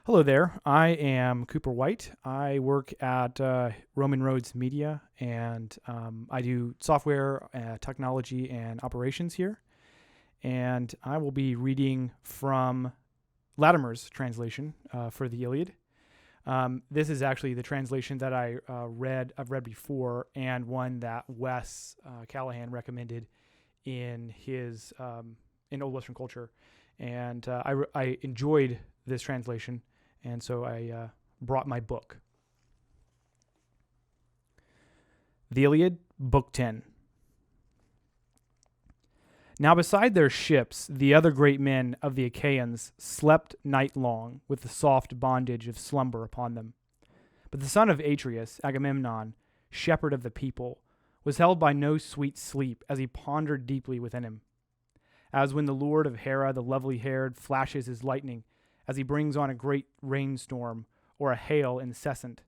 Hello there. I am Cooper White. I work at Roman Roads Media, and I do software, technology, and operations here. And I will be reading from Latimer's translation for the Iliad. This is actually the translation that I've read before, and one that Wes Callahan recommended in his in Old Western Culture. And I enjoyed this translation. And so I brought my book. The Iliad, Book 10. Now beside their ships, the other great men of the Achaeans slept night long with the soft bondage of slumber upon them. But the son of Atreus, Agamemnon, shepherd of the people, was held by no sweet sleep as he pondered deeply within him. As when the lord of Hera, the lovely-haired, flashes his lightning, as he brings on a great rainstorm, or a hail incessant,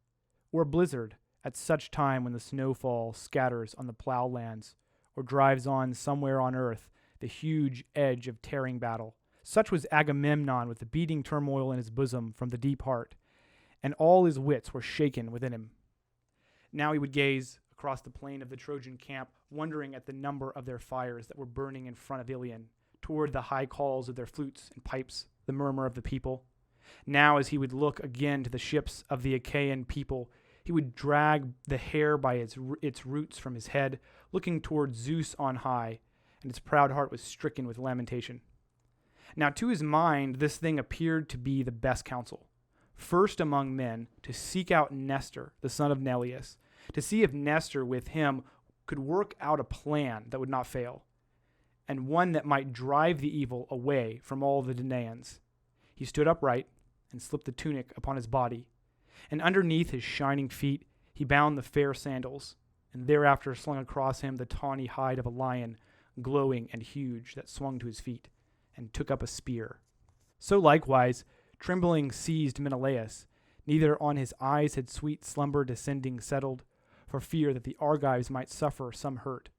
or a blizzard at such time when the snowfall scatters on the plowlands, or drives on somewhere on earth the huge edge of tearing battle. Such was Agamemnon with the beating turmoil in his bosom from the deep heart, and all his wits were shaken within him. Now he would gaze across the plain of the Trojan camp, wondering at the number of their fires that were burning in front of Ilion, toward the high calls of their flutes and pipes, the murmur of the people. Now as he would look again to the ships of the Achaean people, he would drag the hair by its roots from his head, looking toward Zeus on high, and his proud heart was stricken with lamentation. Now to his mind this thing appeared to be the best counsel, first among men to seek out Nestor, the son of Neleus, to see if Nestor with him could work out a plan that would not fail, and one that might drive the evil away from all the Danaans. He stood upright and slipped the tunic upon his body, and underneath his shining feet he bound the fair sandals, and thereafter slung across him the tawny hide of a lion, glowing and huge, that swung to his feet, and took up a spear. So likewise, trembling seized Menelaus, neither on his eyes had sweet slumber descending settled, for fear that the Argives might suffer some hurt.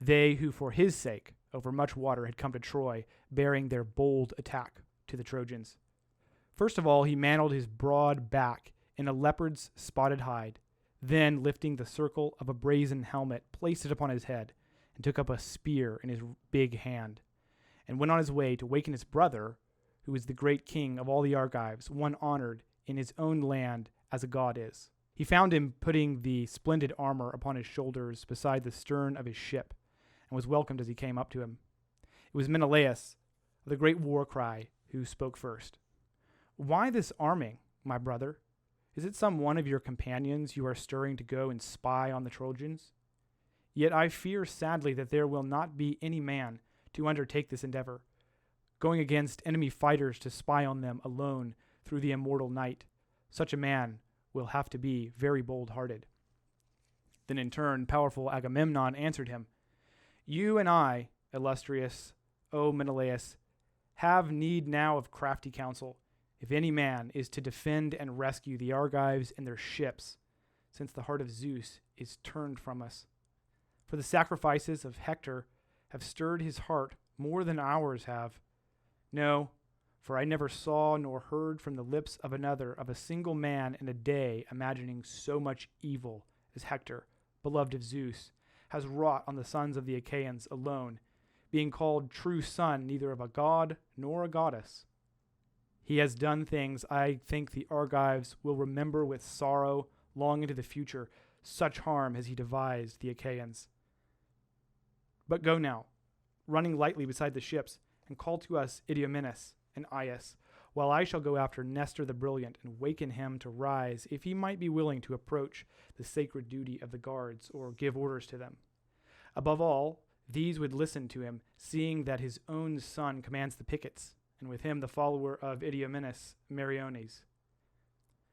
They who for his sake over much water had come to Troy, bearing their bold attack to the Trojans. First of all, he mantled his broad back in a leopard's spotted hide, then, lifting the circle of a brazen helmet, placed it upon his head, and took up a spear in his big hand, and went on his way to waken his brother, who was the great king of all the Argives, one honored in his own land as a god is. He found him putting the splendid armor upon his shoulders beside the stern of his ship, and was welcomed as he came up to him. It was Menelaus, of the great war cry, who spoke first. "Why this arming, my brother? Is it some one of your companions you are stirring to go and spy on the Trojans? Yet I fear sadly that there will not be any man to undertake this endeavor, going against enemy fighters to spy on them alone through the immortal night. Such a man will have to be very bold-hearted." Then in turn, powerful Agamemnon answered him, "You and I, illustrious, O Menelaus, have need now of crafty counsel, if any man is to defend and rescue the Argives and their ships, since the heart of Zeus is turned from us. For the sacrifices of Hector have stirred his heart more than ours have. No, for I never saw nor heard from the lips of another of a single man in a day imagining so much evil as Hector, beloved of Zeus, has wrought on the sons of the Achaeans alone, being called true son neither of a god nor a goddess. He has done things I think the Argives will remember with sorrow long into the future. Such harm has he devised the Achaeans. But go now, running lightly beside the ships, and call to us Idomeneus and Aias, while I shall go after Nestor the brilliant and waken him to rise, if he might be willing to approach the sacred duty of the guards or give orders to them. Above all, these would listen to him, seeing that his own son commands the pickets, and with him the follower of Idomeneus, Meriones.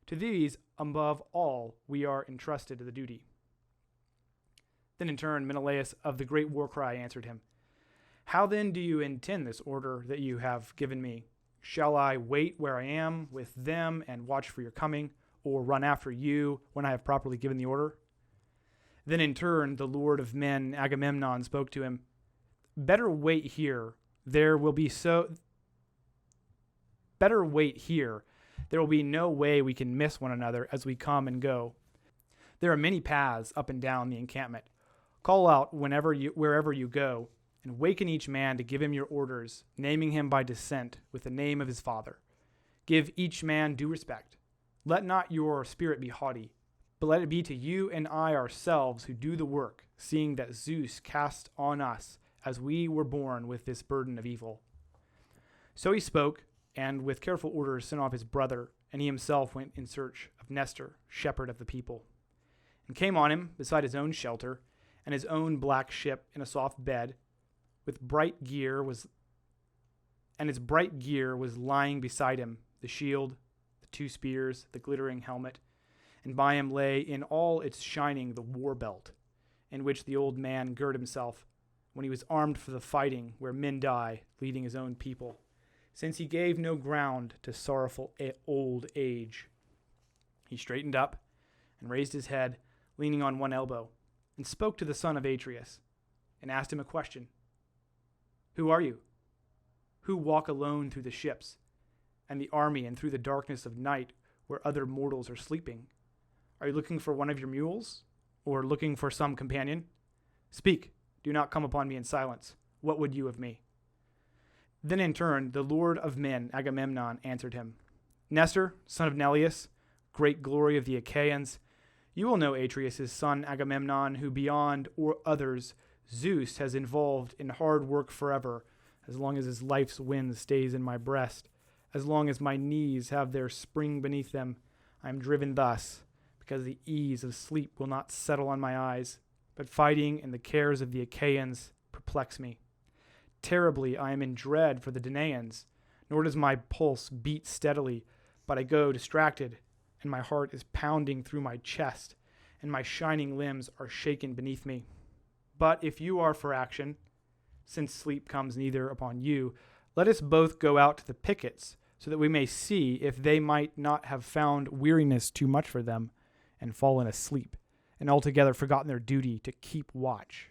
To these, above all, we are entrusted the duty." Then in turn, Menelaus of the great war cry answered him, "How then do you intend this order that you have given me? Shall I wait where I am with them and watch for your coming, or run after you when I have properly given the order?" Then in turn, the lord of men, Agamemnon, spoke to him, Better wait here. There There will be no way we can miss one another as we come and go. There are many paths up and down the encampment. Call out wherever you go, and waken each man to give him your orders, naming him by descent with the name of his father. Give each man due respect. Let not your spirit be haughty, but let it be to you and I ourselves who do the work, seeing that Zeus cast on us as we were born with this burden of evil." So he spoke, and with careful orders sent off his brother, and he himself went in search of Nestor, shepherd of the people, and came on him beside his own shelter, and his own black ship in a soft bed, his bright gear was lying beside him, the shield, the 2 spears, the glittering helmet, and by him lay in all its shining the war belt, in which the old man girt himself when he was armed for the fighting where men die, leading his own people, since he gave no ground to sorrowful old age. He straightened up and raised his head, leaning on one elbow, and spoke to the son of Atreus, and asked him a question. "Who are you, who walk alone through the ships and the army and through the darkness of night where other mortals are sleeping? Are you looking for one of your mules, or looking for some companion? Speak, do not come upon me in silence. What would you of me?" Then in turn, the lord of men, Agamemnon, answered him. "Nestor, son of Neleus, great glory of the Achaeans, you will know Atreus' son Agamemnon, who beyond or others Zeus has involved in hard work forever, as long as his life's wind stays in my breast, as long as my knees have their spring beneath them. I am driven thus, because the ease of sleep will not settle on my eyes, but fighting and the cares of the Achaeans perplex me. Terribly I am in dread for the Danaans, nor does my pulse beat steadily, but I go distracted, and my heart is pounding through my chest, and my shining limbs are shaken beneath me. But if you are for action, since sleep comes neither upon you, let us both go out to the pickets, so that we may see if they might not have found weariness too much for them, and fallen asleep, and altogether forgotten their duty to keep watch.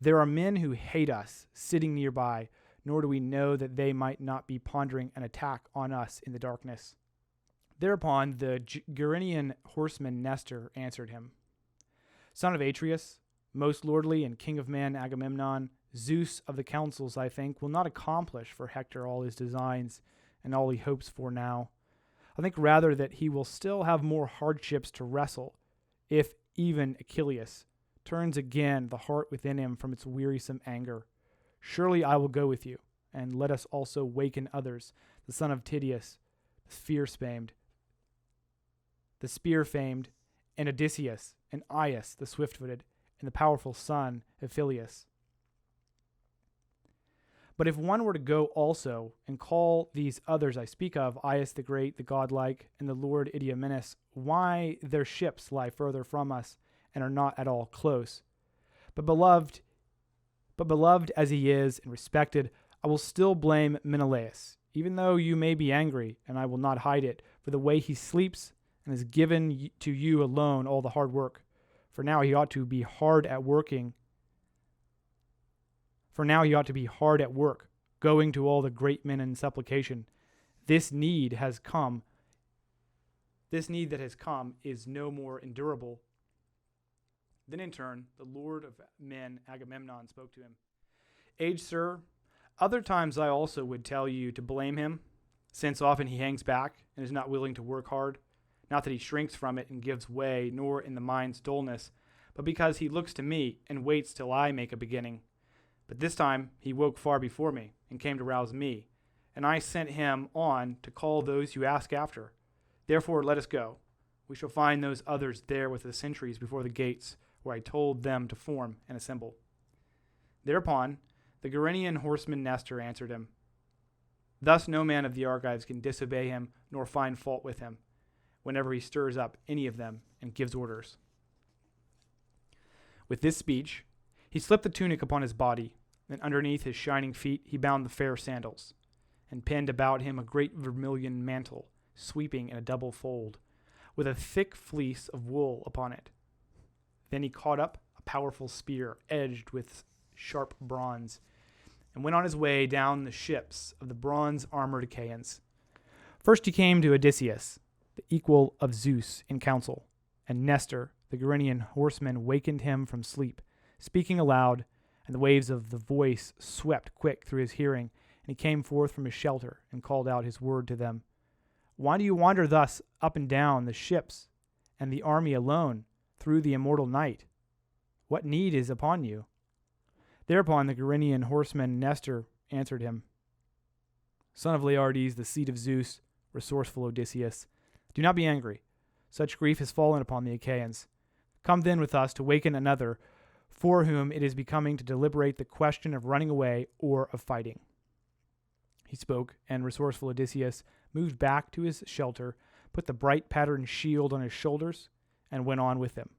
There are men who hate us sitting nearby, nor do we know that they might not be pondering an attack on us in the darkness." Thereupon the Gerenian horseman Nestor answered him, "Son of Atreus, most lordly and king of men Agamemnon, Zeus of the councils, I think, will not accomplish for Hector all his designs and all he hopes for now. I think rather that he will still have more hardships to wrestle, if even Achilles turns again the heart within him from its wearisome anger. Surely I will go with you, and let us also waken others, the son of Tydeus, the spear-famed, and Odysseus, and Aias, the swift-footed, and the powerful son of Phyleus. But if one were to go also, and call these others I speak of, Aias the great, the godlike, and the lord Idomeneus, why their ships lie further from us, and are not at all close. But beloved as he is, and respected, I will still blame Menelaus, even though you may be angry, and I will not hide it, for the way he sleeps, and has given to you alone all the hard work. For now he ought to be hard at work, going to all the great men in supplication. This need that has come is no more endurable." Then in turn, the lord of men Agamemnon spoke to him. "Aged sir, other times I also would tell you to blame him, since often he hangs back and is not willing to work hard. Not that he shrinks from it and gives way, nor in the mind's dullness, but because he looks to me and waits till I make a beginning. But this time he woke far before me and came to rouse me, and I sent him on to call those you ask after. Therefore let us go. We shall find those others there with the sentries before the gates, where I told them to form and assemble." Thereupon the Gerenian horseman Nestor answered him, "Thus no man of the Argives can disobey him nor find fault with him, whenever he stirs up any of them and gives orders." With this speech, he slipped the tunic upon his body, and underneath his shining feet he bound the fair sandals, and pinned about him a great vermilion mantle, sweeping in a double fold, with a thick fleece of wool upon it. Then he caught up a powerful spear, edged with sharp bronze, and went on his way down the ships of the bronze-armored Achaeans. First he came to Odysseus, the equal of Zeus in council, and Nestor, the Gerenian horseman, wakened him from sleep, speaking aloud, and the waves of the voice swept quick through his hearing, and he came forth from his shelter and called out his word to them. Why do you wander thus up and down the ships and the army alone through the immortal night? What need is upon you? Thereupon the Gerenian horseman Nestor answered him, Son of Laertes, the seed of Zeus, resourceful Odysseus, do not be angry. Such grief has fallen upon the Achaeans. Come then with us to waken another, for whom it is becoming to deliberate the question of running away or of fighting. He spoke, and resourceful Odysseus moved back to his shelter, put the bright patterned shield on his shoulders, and went on with them.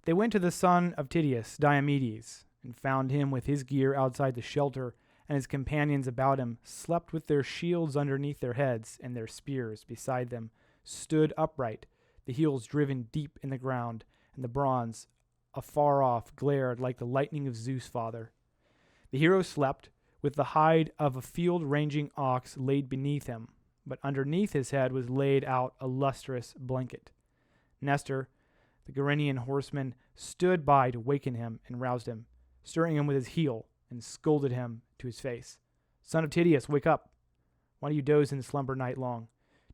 They went to the son of Tydeus, Diomedes, and found him with his gear outside the shelter, and his companions about him slept with their shields underneath their heads, and their spears beside them stood upright, the heels driven deep in the ground, and the bronze afar off glared like the lightning of Zeus' father. The hero slept, with the hide of a field-ranging ox laid beneath him, but underneath his head was laid out a lustrous blanket. Nestor, the Gerenian horseman, stood by to waken him and roused him, stirring him with his heel, and scolded him to his face. Son of Tydeus, wake up! Why do you doze in slumber night long?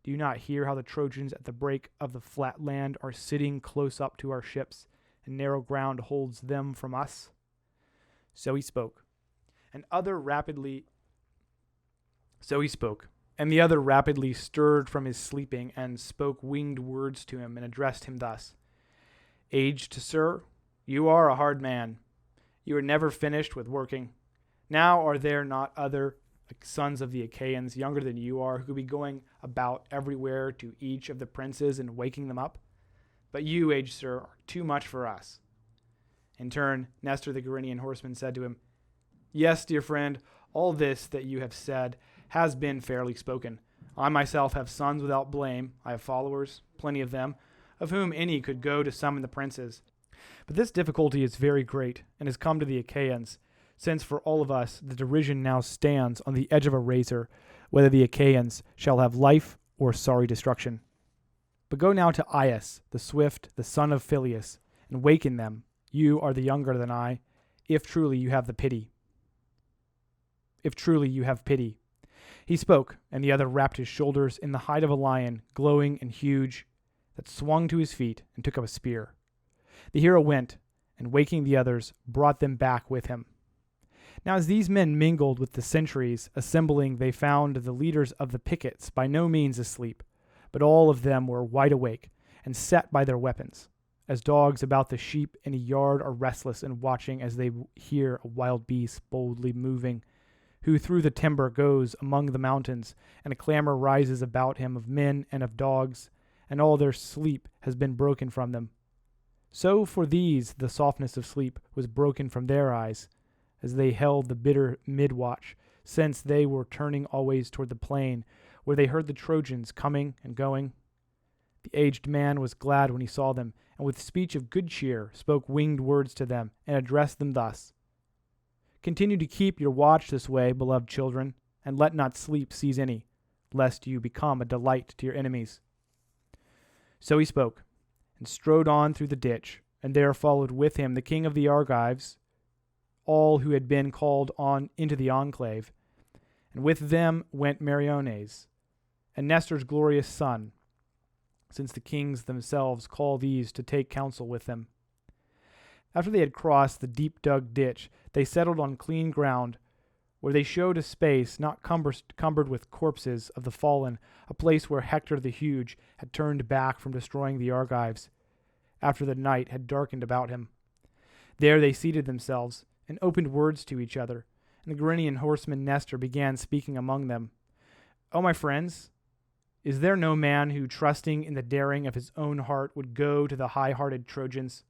Do you not hear how the Trojans at the break of the flat land are sitting close up to our ships, and narrow ground holds them from us? So he spoke, and the other rapidly stirred from his sleeping, and spoke winged words to him, and addressed him thus. Aged sir, you are a hard man. You are never finished with working. Now are there not other sons of the Achaeans, younger than you are, who be going about everywhere to each of the princes and waking them up? But you, aged sir, are too much for us. In turn, Nestor the Gerenian horseman said to him, Yes, dear friend, all this that you have said has been fairly spoken. I myself have sons without blame. I have followers, plenty of them, of whom any could go to summon the princes. But this difficulty is very great, and has come to the Achaeans, since for all of us the derision now stands on the edge of a razor, whether the Achaeans shall have life or sorry destruction. But go now to Aias, the swift, the son of Phyleus, and waken them. You are the younger than I, if truly you have pity. He spoke, and the other wrapped his shoulders in the hide of a lion, glowing and huge, that swung to his feet and took up a spear. The hero went, and waking the others, brought them back with him. Now as these men mingled with the sentries assembling, they found the leaders of the pickets by no means asleep, but all of them were wide awake, and set by their weapons, as dogs about the sheep in a yard are restless and watching as they hear a wild beast boldly moving, who through the timber goes among the mountains, and a clamor rises about him of men and of dogs, and all their sleep has been broken from them. So for these the softness of sleep was broken from their eyes, as they held the bitter mid-watch, since they were turning always toward the plain, where they heard the Trojans coming and going. The aged man was glad when he saw them, and with speech of good cheer spoke winged words to them, and addressed them thus. Continue to keep your watch this way, beloved children, and let not sleep seize any, lest you become a delight to your enemies. So he spoke, and strode on through the ditch, and there followed with him the king of the Argives, all who had been called on into the enclave, and with them went Meriones, and Nestor's glorious son, since the kings themselves call these to take counsel with them. After they had crossed the deep-dug ditch, they settled on clean ground, where they showed a space not cumbered with corpses of the fallen, a place where Hector the Huge had turned back from destroying the Argives, after the night had darkened about him. There they seated themselves, and opened words to each other, and the Gerenian horseman Nestor began speaking among them. O my friends, is there no man who, trusting in the daring of his own heart, would go to the high-hearted Trojans?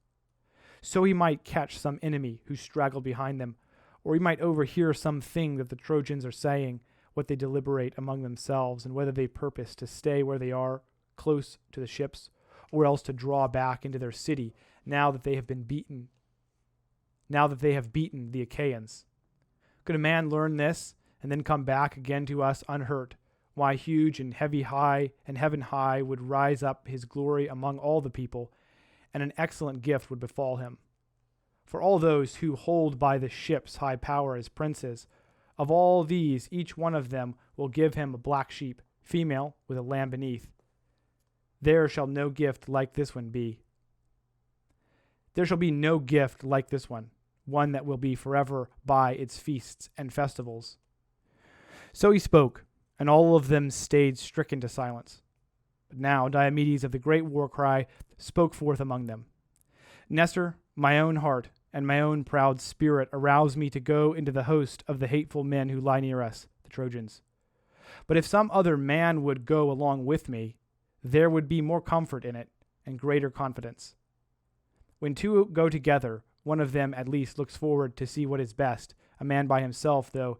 So he might catch some enemy who straggled behind them, or he might overhear some thing that the Trojans are saying, what they deliberate among themselves, and whether they purpose to stay where they are, close to the ships, or else to draw back into their city, now that they have beaten the Achaeans. Could a man learn this, and then come back again to us unhurt, why huge and heaven high would rise up his glory among all the people, and an excellent gift would befall him. For all those who hold by the ship's high power as princes, of all these each one of them will give him a black sheep, female, with a lamb beneath. There shall no gift like this one be. There shall be no gift like this one that will be forever by its feasts and festivals. So he spoke, and all of them stayed stricken to silence. But now Diomedes of the great war cry spoke forth among them. Nestor, my own heart and my own proud spirit arouse me to go into the host of the hateful men who lie near us, the Trojans. But if some other man would go along with me, there would be more comfort in it and greater confidence. When two go together, one of them at least looks forward to see what is best. A man by himself, though,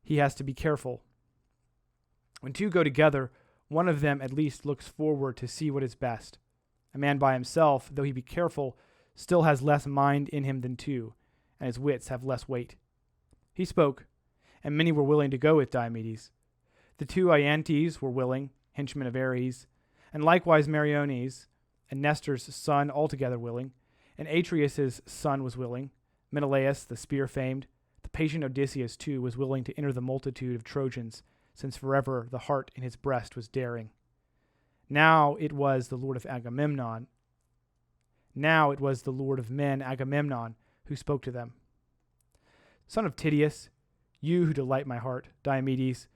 he has to be careful. When two go together, one of them at least looks forward to see what is best. A man by himself, though he be careful, still has less mind in him than two, and his wits have less weight. He spoke, and many were willing to go with Diomedes. The two Iantes were willing, henchmen of Ares, and likewise Meriones, and Nestor's son altogether willing, and Atreus' son was willing. Menelaus, the spear-famed, the patient Odysseus too, was willing to enter the multitude of Trojans, since forever the heart in his breast was daring. Now it was the Lord of men, Agamemnon, who spoke to them. Son of Tydeus, you who delight my heart, Diomedes,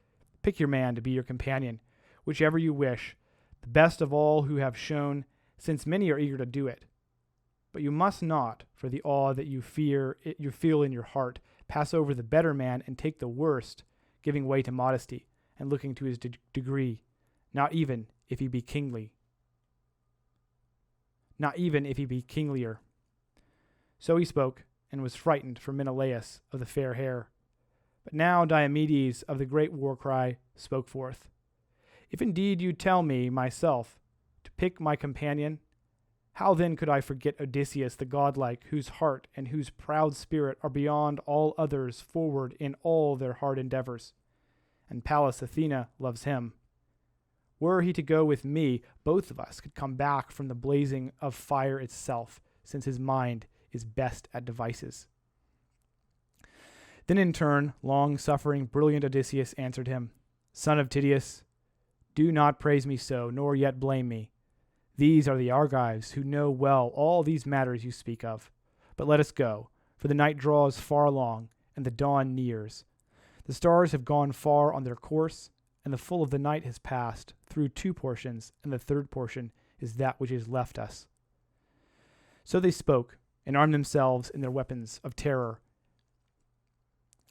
pick your man to be your companion, whichever you wish, the best of all who have shown, since many are eager to do it. But you must not, for the awe that you feel in your heart, pass over the better man and take the worst, giving way to modesty and looking to his degree, not even if he be kingly. Not even if he be kinglier. So he spoke, and was frightened for Menelaus of the fair hair. But now Diomedes of the great war cry spoke forth. If indeed you tell me, myself, to pick my companion, how then could I forget Odysseus the godlike, whose heart and whose proud spirit are beyond all others forward in all their hard endeavors? And Pallas Athena loves him. Were he to go with me, both of us could come back from the blazing of fire itself, since his mind is best at devices. Then in turn, long-suffering, brilliant Odysseus answered him, Son of Tydeus, do not praise me so, nor yet blame me. These are the Argives, who know well all these matters you speak of. But let us go, for the night draws far along, and the dawn nears. The stars have gone far on their course, and the full of the night has passed through two portions, and the third portion is that which is left us. So they spoke, and armed themselves in their weapons of terror.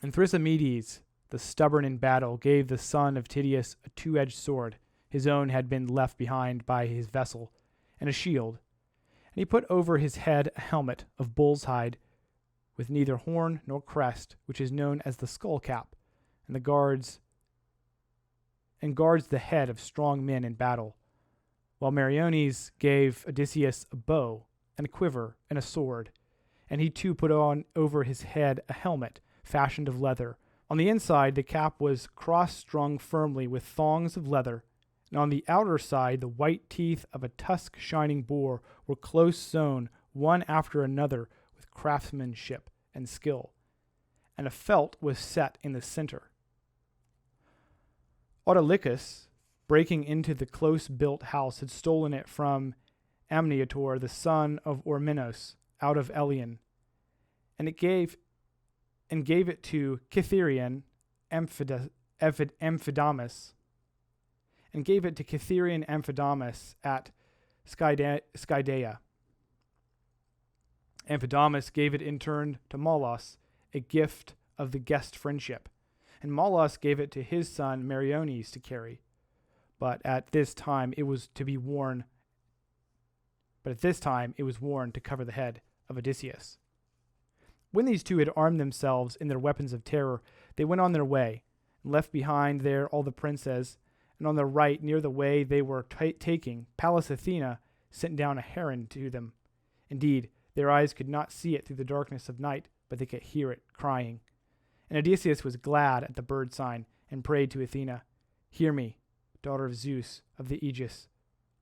And Thrasymedes, the stubborn in battle, gave the son of Tydeus a two-edged sword. His own had been left behind by his vessel, and a shield. And he put over his head a helmet of bull's hide, with neither horn nor crest, which is known as the skull cap, and guards the head of strong men in battle, while Meriones gave Odysseus a bow and a quiver and a sword, and he too put on over his head a helmet fashioned of leather. On the inside the cap was cross-strung firmly with thongs of leather, and on the outer side the white teeth of a tusk-shining boar were close sewn one after another with craftsmanship and skill, and a felt was set in the center. Autolycus, breaking into the close-built house, had stolen it from Amniator, the son of Ormenos, out of Elion, and gave it to Cytherean Amphidamas, at Skydaea. Amphidamas gave it in turn to Maulos, a gift of the guest friendship, and Maulos gave it to his son Meriones to carry. But at this time it was worn to cover the head of Odysseus. When these two had armed themselves in their weapons of terror, they went on their way, and left behind there all the princes, and on their right, near the way they were taking, Pallas Athena sent down a heron to them. Indeed, their eyes could not see it through the darkness of night, but they could hear it crying. And Odysseus was glad at the bird sign, and prayed to Athena, Hear me, daughter of Zeus of the Aegis,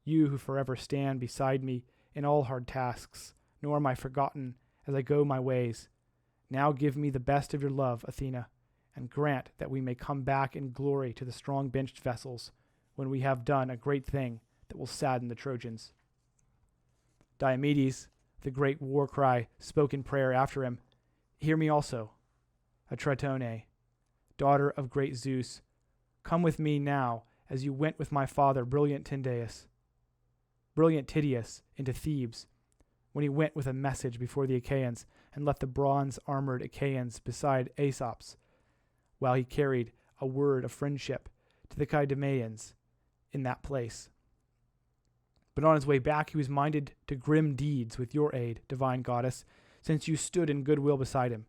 you who forever stand beside me in all hard tasks, nor am I forgotten as I go my ways. Now give me the best of your love, Athena, and grant that we may come back in glory to the strong benched vessels when we have done a great thing that will sadden the Trojans. Diomedes, the great war cry, spoke in prayer after him. Hear me also, Atratone, daughter of great Zeus. Come with me now as you went with my father, brilliant Tydeus, into Thebes, when he went with a message before the Achaeans and left the bronze-armored Achaeans beside Aesop's, while he carried a word of friendship to the Kydameans in that place. But on his way back he was minded to grim deeds with your aid, divine goddess, since you stood in goodwill beside him.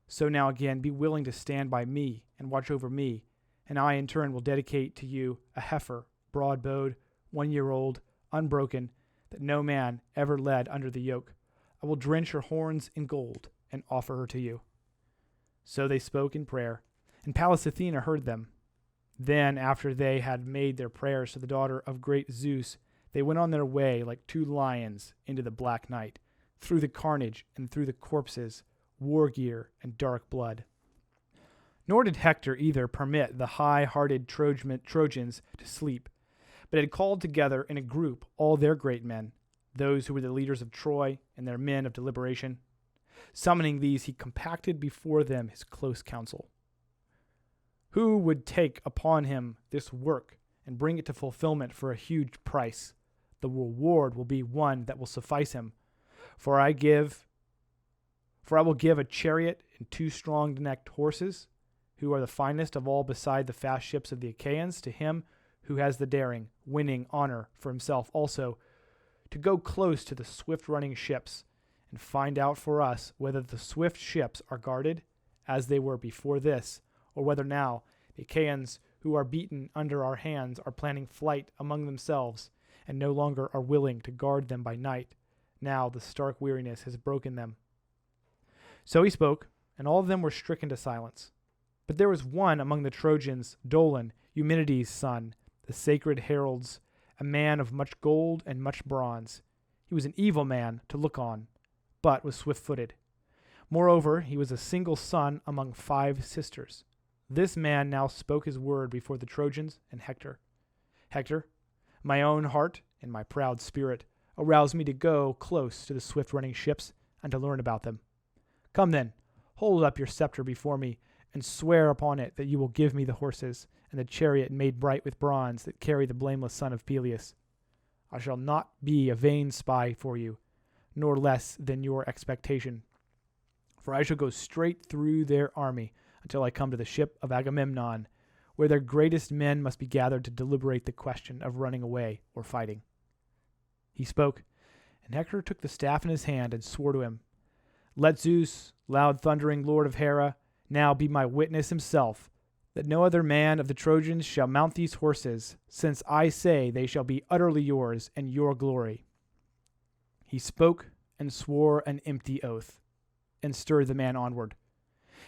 So now again be willing to stand by me and watch over me, and I in turn will dedicate to you a heifer, broad-bowed, 1 year old, unbroken, that no man ever led under the yoke. I will drench her horns in gold and offer her to you. So they spoke in prayer, and Pallas Athena heard them. Then, after they had made their prayers to the daughter of great Zeus, they went on their way like 2 lions into the black night, through the carnage and through the corpses, war gear, and dark blood. Nor did Hector either permit the high-hearted Trojans to sleep, but had called together in a group all their great men, those who were the leaders of Troy and their men of deliberation. Summoning these, he compacted before them his close council. Who would take upon him this work and bring it to fulfillment for a huge price? The reward will be one that will suffice him. For I will give a chariot and 2 strong-necked horses, who are the finest of all beside the fast ships of the Achaeans, to him who has the daring, winning honor for himself also, to go close to the swift-running ships and find out for us whether the swift ships are guarded, as they were before this, or whether now the Achaeans who are beaten under our hands are planning flight among themselves and no longer are willing to guard them by night. Now the stark weariness has broken them. So he spoke, and all of them were stricken to silence. But there was one among the Trojans, Dolon, Eumenides' son, the sacred heralds, a man of much gold and much bronze. He was an evil man to look on, but was swift-footed. Moreover, he was a single son among 5 sisters. This man now spoke his word before the Trojans and Hector. Hector, my own heart and my proud spirit arouse me to go close to the swift-running ships and to learn about them. Come then, hold up your scepter before me, and swear upon it that you will give me the horses and the chariot made bright with bronze that carry the blameless son of Peleus. I shall not be a vain spy for you, nor less than your expectation, for I shall go straight through their army until I come to the ship of Agamemnon, where their greatest men must be gathered to deliberate the question of running away or fighting. He spoke, and Hector took the staff in his hand and swore to him, Let Zeus, loud thundering lord of Hera, now be my witness himself, that no other man of the Trojans shall mount these horses, since I say they shall be utterly yours and your glory. He spoke and swore an empty oath, and stirred the man onward.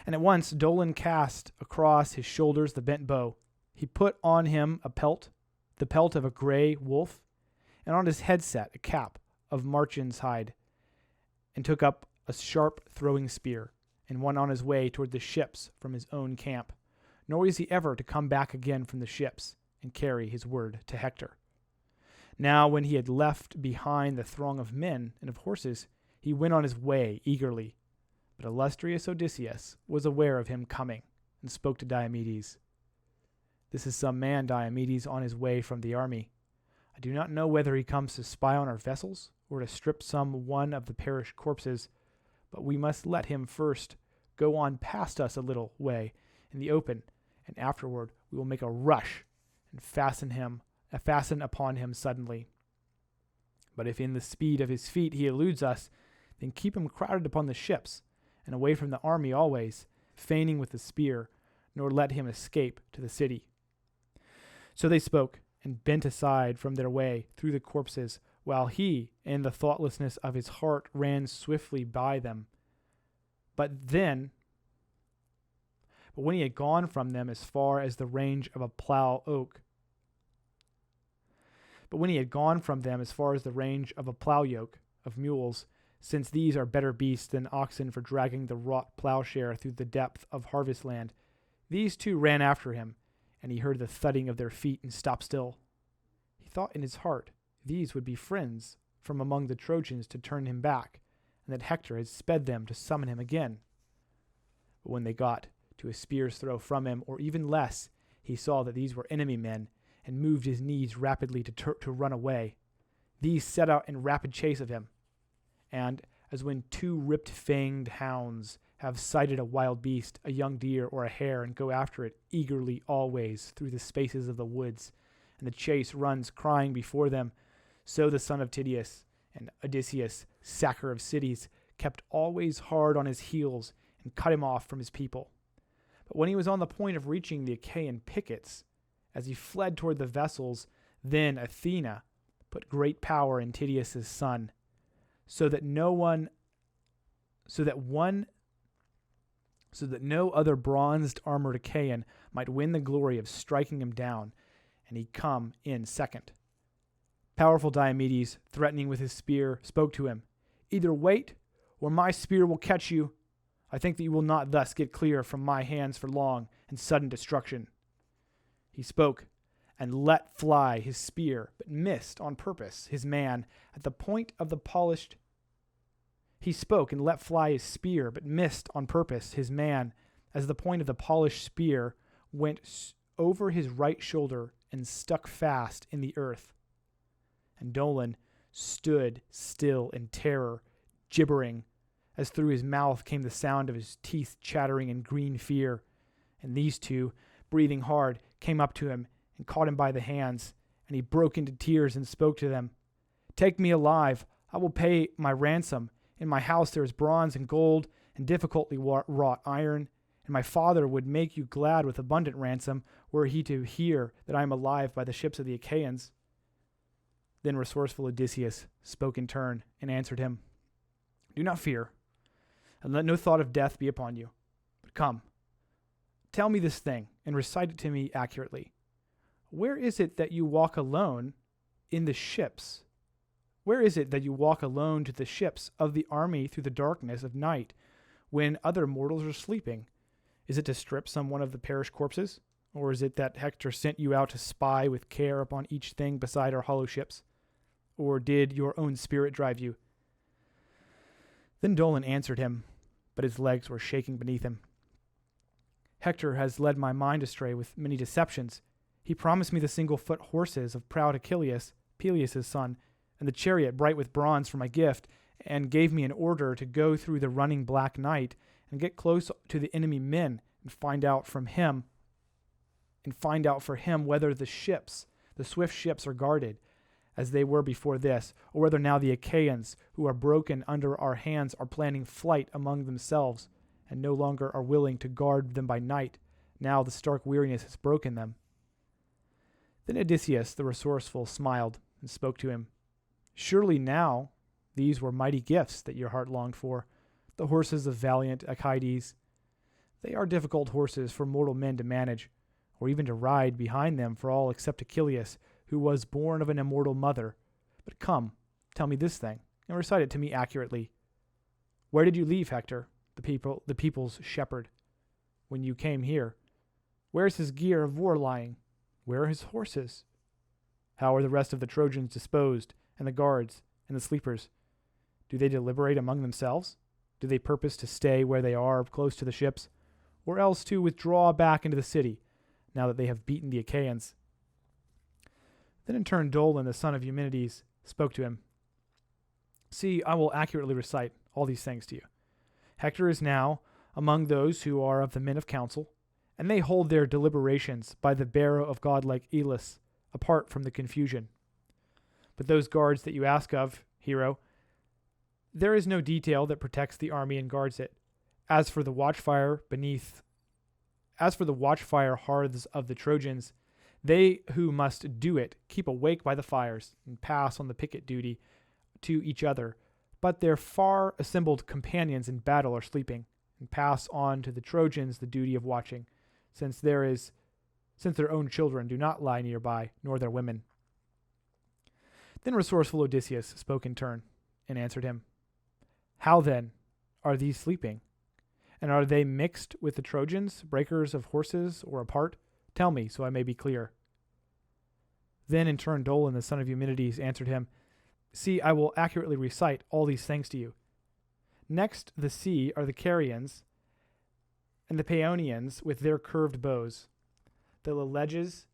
And at once Dolon cast across his shoulders the bent bow. He put on him a pelt, the pelt of a gray wolf, and on his headset a cap of marten's hide, and took up a sharp throwing spear, and went on his way toward the ships from his own camp. Nor was he ever to come back again from the ships and carry his word to Hector. Now when he had left behind the throng of men and of horses, he went on his way eagerly. But illustrious Odysseus was aware of him coming, and spoke to Diomedes. This is some man, Diomedes, on his way from the army. I do not know whether he comes to spy on our vessels, or to strip some one of the perished corpses, but we must let him first go on past us a little way in the open, and afterward we will make a rush and fasten upon him suddenly. But if in the speed of his feet he eludes us, then keep him crowded upon the ships, and away from the army always, feigning with the spear, nor let him escape to the city. So they spoke, and bent aside from their way through the corpses, while he, in the thoughtlessness of his heart, ran swiftly by them. But But when he had gone from them as far as the range of a plow yoke, of mules, since these are better beasts than oxen for dragging the wrought plowshare through the depth of harvest land, these two ran after him, and he heard the thudding of their feet and stopped still. He thought in his heart these would be friends from among the Trojans to turn him back, and that Hector had sped them to summon him again. But when they got to a spear's throw from him, or even less, he saw that these were enemy men, and moved his knees rapidly to run away. These set out in rapid chase of him, and as when two ripped-fanged hounds have sighted a wild beast, a young deer or a hare, and go after it eagerly always through the spaces of the woods, and the chase runs crying before them, so the son of Tydeus and Odysseus, sacker of cities, kept always hard on his heels and cut him off from his people. But when he was on the point of reaching the Achaean pickets, as he fled toward the vessels, then Athena put great power in Tydeus' son, so that no other bronzed armored Achaean might win the glory of striking him down, and he come in second. Powerful Diomedes, threatening with his spear, spoke to him, "Either wait, or my spear will catch you. I think that you will not thus get clear from my hands for long and sudden destruction." He spoke, and let fly his spear, but missed on purpose his man at the point of the polished. He spoke and let fly his spear, but missed on purpose his man, as the point of the polished spear went over his right shoulder and stuck fast in the earth. And Dolon stood still in terror, gibbering, as through his mouth came the sound of his teeth chattering in green fear. And these two, breathing hard, came up to him and caught him by the hands, and he broke into tears and spoke to them. "Take me alive. I will pay my ransom. In my house there is bronze and gold and difficultly wrought iron, and my father would make you glad with abundant ransom were he to hear that I am alive by the ships of the Achaeans." Then resourceful Odysseus spoke in turn and answered him, "Do not fear, and let no thought of death be upon you. But come, tell me this thing, and recite it to me accurately. Where is it that you walk alone in the ships? Where is it that you walk alone to the ships of the army through the darkness of night, when other mortals are sleeping? Is it to strip some one of the perished corpses? Or is it that Hector sent you out to spy with care upon each thing beside our hollow ships? Or did your own spirit drive you?" Then Dolon answered him, but his legs were shaking beneath him. "Hector has led my mind astray with many deceptions. He promised me the single-foot horses of proud Achilles, Peleus' son, and the chariot bright with bronze for my gift, and gave me an order to go through the running black night and get close to the enemy men and find out for him whether the swift ships are guarded, as they were before this, or whether now the Achaeans, who are broken under our hands, are planning flight among themselves, and no longer are willing to guard them by night, now the stark weariness has broken them." Then Odysseus the resourceful smiled and spoke to him, "Surely now these were mighty gifts that your heart longed for, the horses of valiant Achides. They are difficult horses for mortal men to manage, or even to ride behind them for all except Achilles, who was born of an immortal mother. But come, tell me this thing, and recite it to me accurately. Where did you leave Hector, the people's shepherd, when you came here? Where is his gear of war lying? Where are his horses? How are the rest of the Trojans disposed, and the guards, and the sleepers? Do they deliberate among themselves? Do they purpose to stay where they are, close to the ships, or else to withdraw back into the city, now that they have beaten the Achaeans?" Then in turn Dolon, the son of Eumenides, spoke to him. "See, I will accurately recite all these things to you. Hector is now among those who are of the men of counsel, and they hold their deliberations by the barrow of godlike Elis, apart from the confusion. But those guards that you ask of, hero, there is no detail that protects the army and guards it. As for the watchfire hearths of the Trojans, they who must do it keep awake by the fires and pass on the picket duty to each other, but their far assembled companions in battle are sleeping, and pass on to the Trojans the duty of watching, since their own children do not lie nearby, nor their women." Then resourceful Odysseus spoke in turn, and answered him, "How then are these sleeping? And are they mixed with the Trojans, breakers of horses, or apart? Tell me, so I may be clear." Then in turn Dolon, the son of Eumenides, answered him, "See, I will accurately recite all these things to you. Next the sea are the Carians and the Paeonians with their curved bows, the Leleges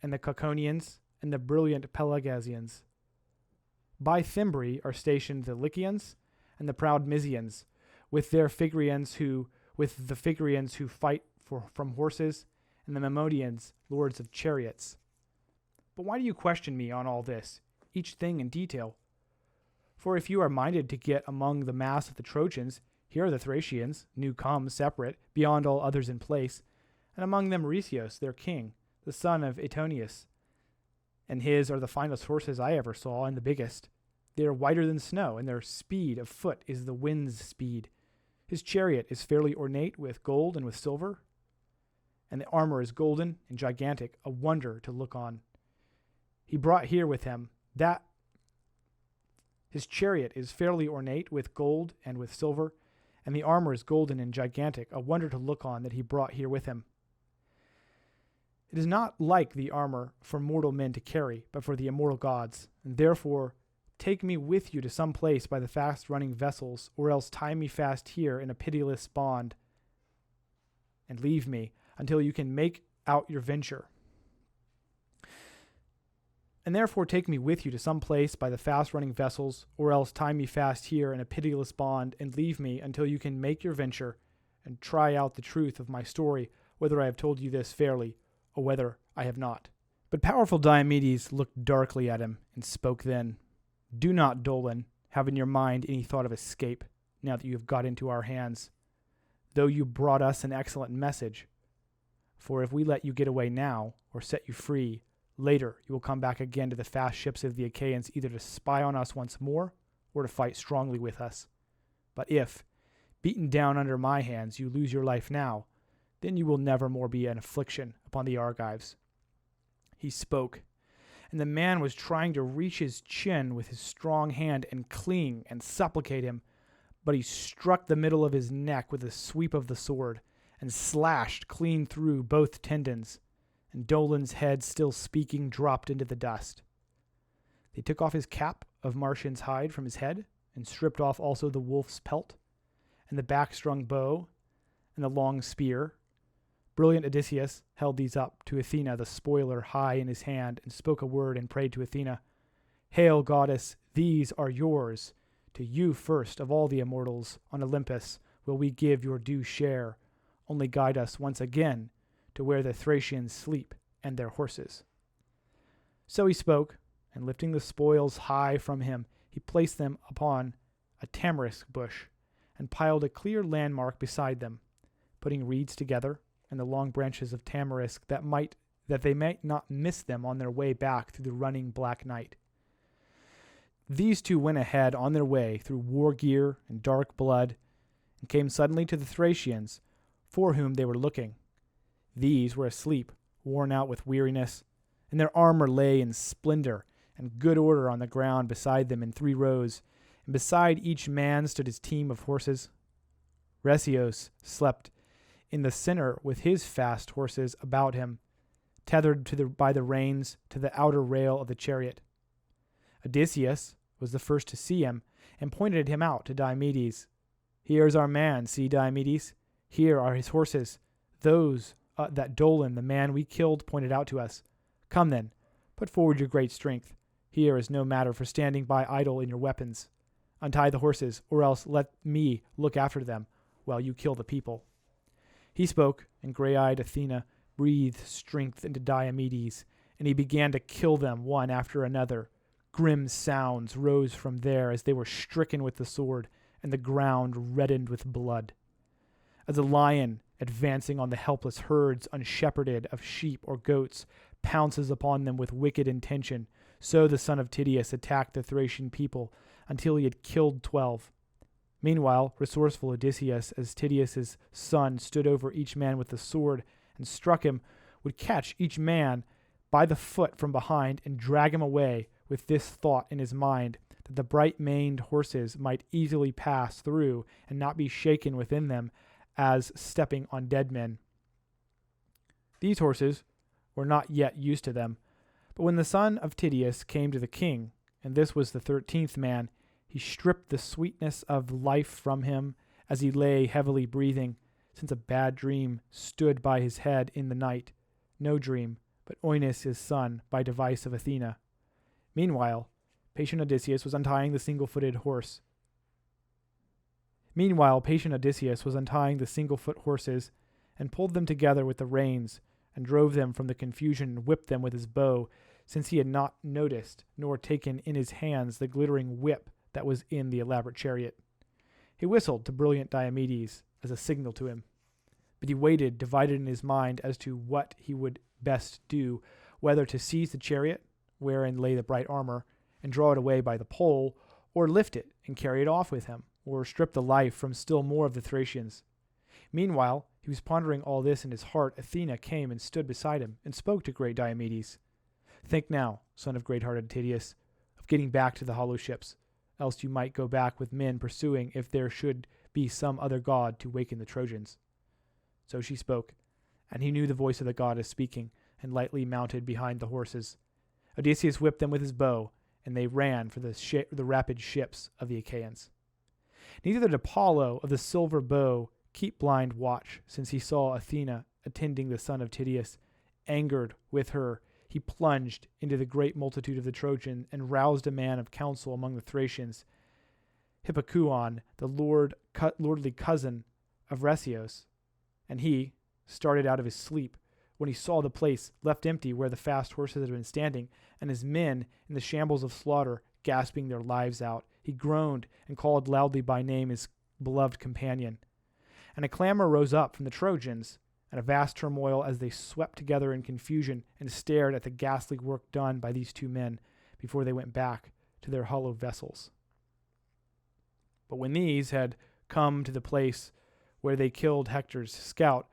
and the Cauconians and the brilliant Pelagasians. By Thimbre are stationed the Lycians and the proud Mysians, with the Phrygians who fight from horses, and the Memodians, lords of chariots. But why do you question me on all this, each thing in detail? For if you are minded to get among the mass of the Trojans, here are the Thracians, new come, separate, beyond all others in place, and among them Resios, their king, the son of Etonius, and his are the finest horses I ever saw, and the biggest. They are whiter than snow, and their speed of foot is the wind's speed. His chariot is fairly ornate with gold and with silver, and the armor is golden and gigantic, a wonder to look on. He brought here with him that his chariot is fairly ornate with gold and with silver, and the armor is golden and gigantic, a wonder to look on that he brought here with him. It is not like the armor for mortal men to carry, but for the immortal gods, and therefore take me with you to some place by the fast-running vessels, or else tie me fast here in a pitiless bond, and leave me until you can make out your venture. And therefore take me with you to some place by the fast-running vessels, or else tie me fast here in a pitiless bond, and leave me until you can make your venture, and try out the truth of my story, whether I have told you this fairly, or whether I have not." But powerful Diomedes looked darkly at him, and spoke then, "Do not, Dolon, have in your mind any thought of escape, now that you have got into our hands, though you brought us an excellent message. For if we let you get away now, or set you free, later you will come back again to the fast ships of the Achaeans, either to spy on us once more, or to fight strongly with us. But if, beaten down under my hands, you lose your life now, then you will never more be an affliction upon the Argives." He spoke, and the man was trying to reach his chin with his strong hand and cling and supplicate him, but he struck the middle of his neck with a sweep of the sword, and slashed clean through both tendons, and Dolon's head, still speaking, dropped into the dust. They took off his cap of Martian's hide from his head, and stripped off also the wolf's pelt, and the back-strung bow, and the long spear. Brilliant Odysseus held these up to Athena, the spoiler, high in his hand, and spoke a word and prayed to Athena, "Hail, goddess, these are yours. To you first of all the immortals on Olympus will we give your due share. Only guide us once again to where the Thracians sleep and their horses." So he spoke, and lifting the spoils high from him, he placed them upon a tamarisk bush, and piled a clear landmark beside them, putting reeds together and the long branches of tamarisk that they might not miss them on their way back through the running black night. These two went ahead on their way through war gear and dark blood, and came suddenly to the Thracians, for whom they were looking. These were asleep, worn out with weariness, and their armor lay in splendor and good order on the ground beside them in 3 rows, and beside each man stood his team of horses. Resios slept in the center with his fast horses about him, tethered by the reins to the outer rail of the chariot. Odysseus was the first to see him, and pointed him out to Diomedes. "Here is our man, see, Diomedes. Here are his horses, those that Dolon, the man we killed, pointed out to us. Come then, put forward your great strength. Here is no matter for standing by idle in your weapons. Untie the horses, or else let me look after them, while you kill the people." He spoke, and gray-eyed Athena breathed strength into Diomedes, and he began to kill them one after another. Grim sounds rose from there as they were stricken with the sword, and the ground reddened with blood. As a lion, advancing on the helpless herds unshepherded of sheep or goats, pounces upon them with wicked intention, so the son of Tydeus attacked the Thracian people until he had killed 12. Meanwhile, resourceful Odysseus, as Tydeus' son stood over each man with the sword and struck him, would catch each man by the foot from behind and drag him away, with this thought in his mind, that the bright-maned horses might easily pass through and not be shaken within them as stepping on dead men. These horses were not yet used to them, but when the son of Tydeus came to the king, and this was the 13th man, he stripped the sweetness of life from him as he lay heavily breathing, since a bad dream stood by his head in the night. No dream, but Oeneus his son, by device of Athena. Meanwhile, patient Odysseus was untying the single-foot horses and pulled them together with the reins and drove them from the confusion and whipped them with his bow, since he had not noticed nor taken in his hands the glittering whip that was in the elaborate chariot. He whistled to brilliant Diomedes as a signal to him, but he waited, divided in his mind as to what he would best do, whether to seize the chariot, wherein lay the bright armor, and draw it away by the pole, or lift it and carry it off with him, or strip the life from still more of the Thracians. Meanwhile, he was pondering all this in his heart. Athena came and stood beside him, and spoke to great Diomedes. Think now, son of great-hearted Tydeus, of getting back to the hollow ships, else you might go back with men pursuing if there should be some other god to waken the Trojans. So she spoke, and he knew the voice of the goddess speaking, and lightly mounted behind the horses. Odysseus whipped them with his bow, and they ran for the rapid ships of the Achaeans. Neither did Apollo of the silver bow keep blind watch, since he saw Athena attending the son of Tydeus. Angered with her, he plunged into the great multitude of the Trojans and roused a man of counsel among the Thracians, Hippocoon, the lordly cousin of Resios. And he started out of his sleep when he saw the place left empty where the fast horses had been standing, and his men in the shambles of slaughter gasping their lives out. He groaned and called loudly by name his beloved companion. And a clamor rose up from the Trojans, and a vast turmoil as they swept together in confusion and stared at the ghastly work done by these two men before they went back to their hollow vessels. But when these had come to the place where they killed Hector's scout,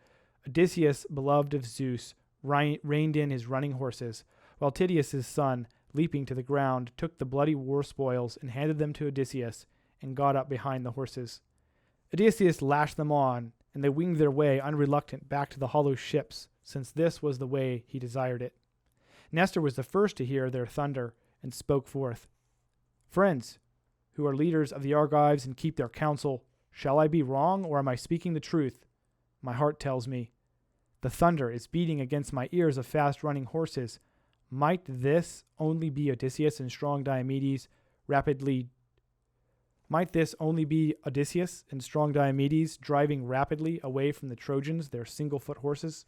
Odysseus, beloved of Zeus, reined in his running horses, while Tydeus' son, leaping to the ground, took the bloody war spoils and handed them to Odysseus, and got up behind the horses. Odysseus lashed them on, and they winged their way unreluctant back to the hollow ships, since this was the way he desired it. Nestor was the first to hear their thunder, and spoke forth. Friends, who are leaders of the Argives and keep their counsel, shall I be wrong, or am I speaking the truth? My heart tells me. The thunder is beating against my ears of fast-running horses. Might this only be Odysseus and strong Diomedes driving rapidly away from the Trojans, their single-foot horses?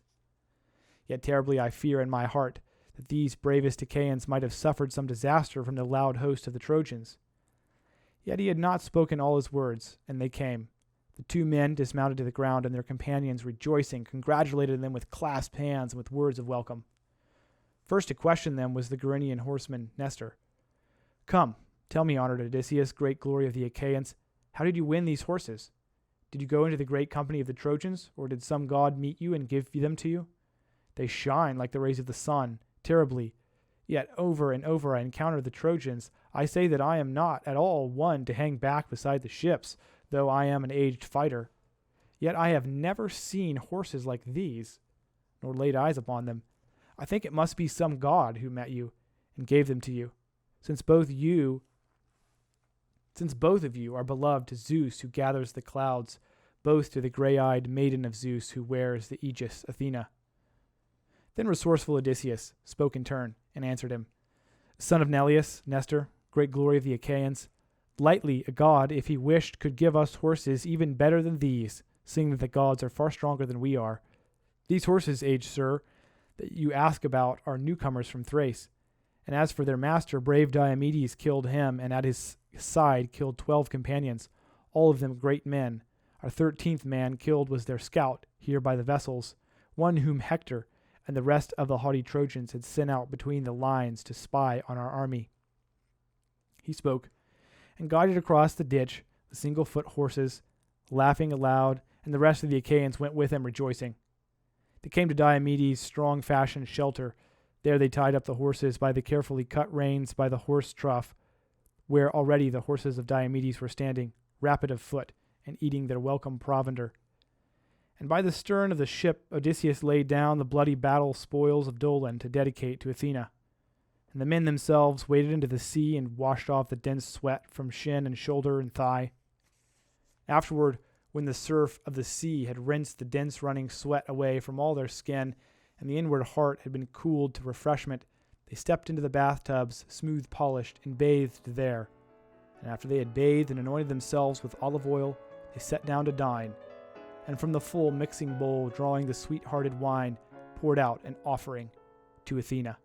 Yet terribly I fear in my heart that these bravest Achaeans might have suffered some disaster from the loud host of the Trojans. Yet he had not spoken all his words, and they came. The two men dismounted to the ground, and their companions, rejoicing, congratulated them with clasped hands and with words of welcome. First to question them was the Gerenian horseman Nestor. Come, tell me, honored Odysseus, great glory of the Achaeans, how did you win these horses? Did you go into the great company of the Trojans, or did some god meet you and give them to you? They shine like the rays of the sun, terribly. Yet over and over I encounter the Trojans. I say that I am not at all one to hang back beside the ships, though I am an aged fighter. Yet I have never seen horses like these, nor laid eyes upon them. I think it must be some god who met you and gave them to you, since both of you are beloved to Zeus who gathers the clouds, both to the gray-eyed maiden of Zeus who wears the aegis, Athena. Then resourceful Odysseus spoke in turn and answered him. Son of Neleus, Nestor, great glory of the Achaeans, lightly a god, if he wished, could give us horses even better than these, seeing that the gods are far stronger than we are. These horses, aged sir, that you ask about are newcomers from Thrace. And as for their master, brave Diomedes killed him, and at his side killed 12 companions, all of them great men. Our 13th man killed was their scout, here by the vessels, one whom Hector and the rest of the haughty Trojans had sent out between the lines to spy on our army. He spoke, and guided across the ditch the single-foot horses, laughing aloud, and the rest of the Achaeans went with him rejoicing. They came to Diomedes' strong-fashioned shelter. There they tied up the horses by the carefully cut reins by the horse trough, where already the horses of Diomedes were standing, rapid of foot, and eating their welcome provender. And by the stern of the ship Odysseus laid down the bloody battle spoils of Dolon to dedicate to Athena. And the men themselves waded into the sea and washed off the dense sweat from shin and shoulder and thigh. Afterward, when the surf of the sea had rinsed the dense running sweat away from all their skin, and the inward heart had been cooled to refreshment, they stepped into the bathtubs, smooth polished, and bathed there. And after they had bathed and anointed themselves with olive oil, they sat down to dine, and from the full mixing bowl, drawing the sweet-hearted wine, poured out an offering to Athena.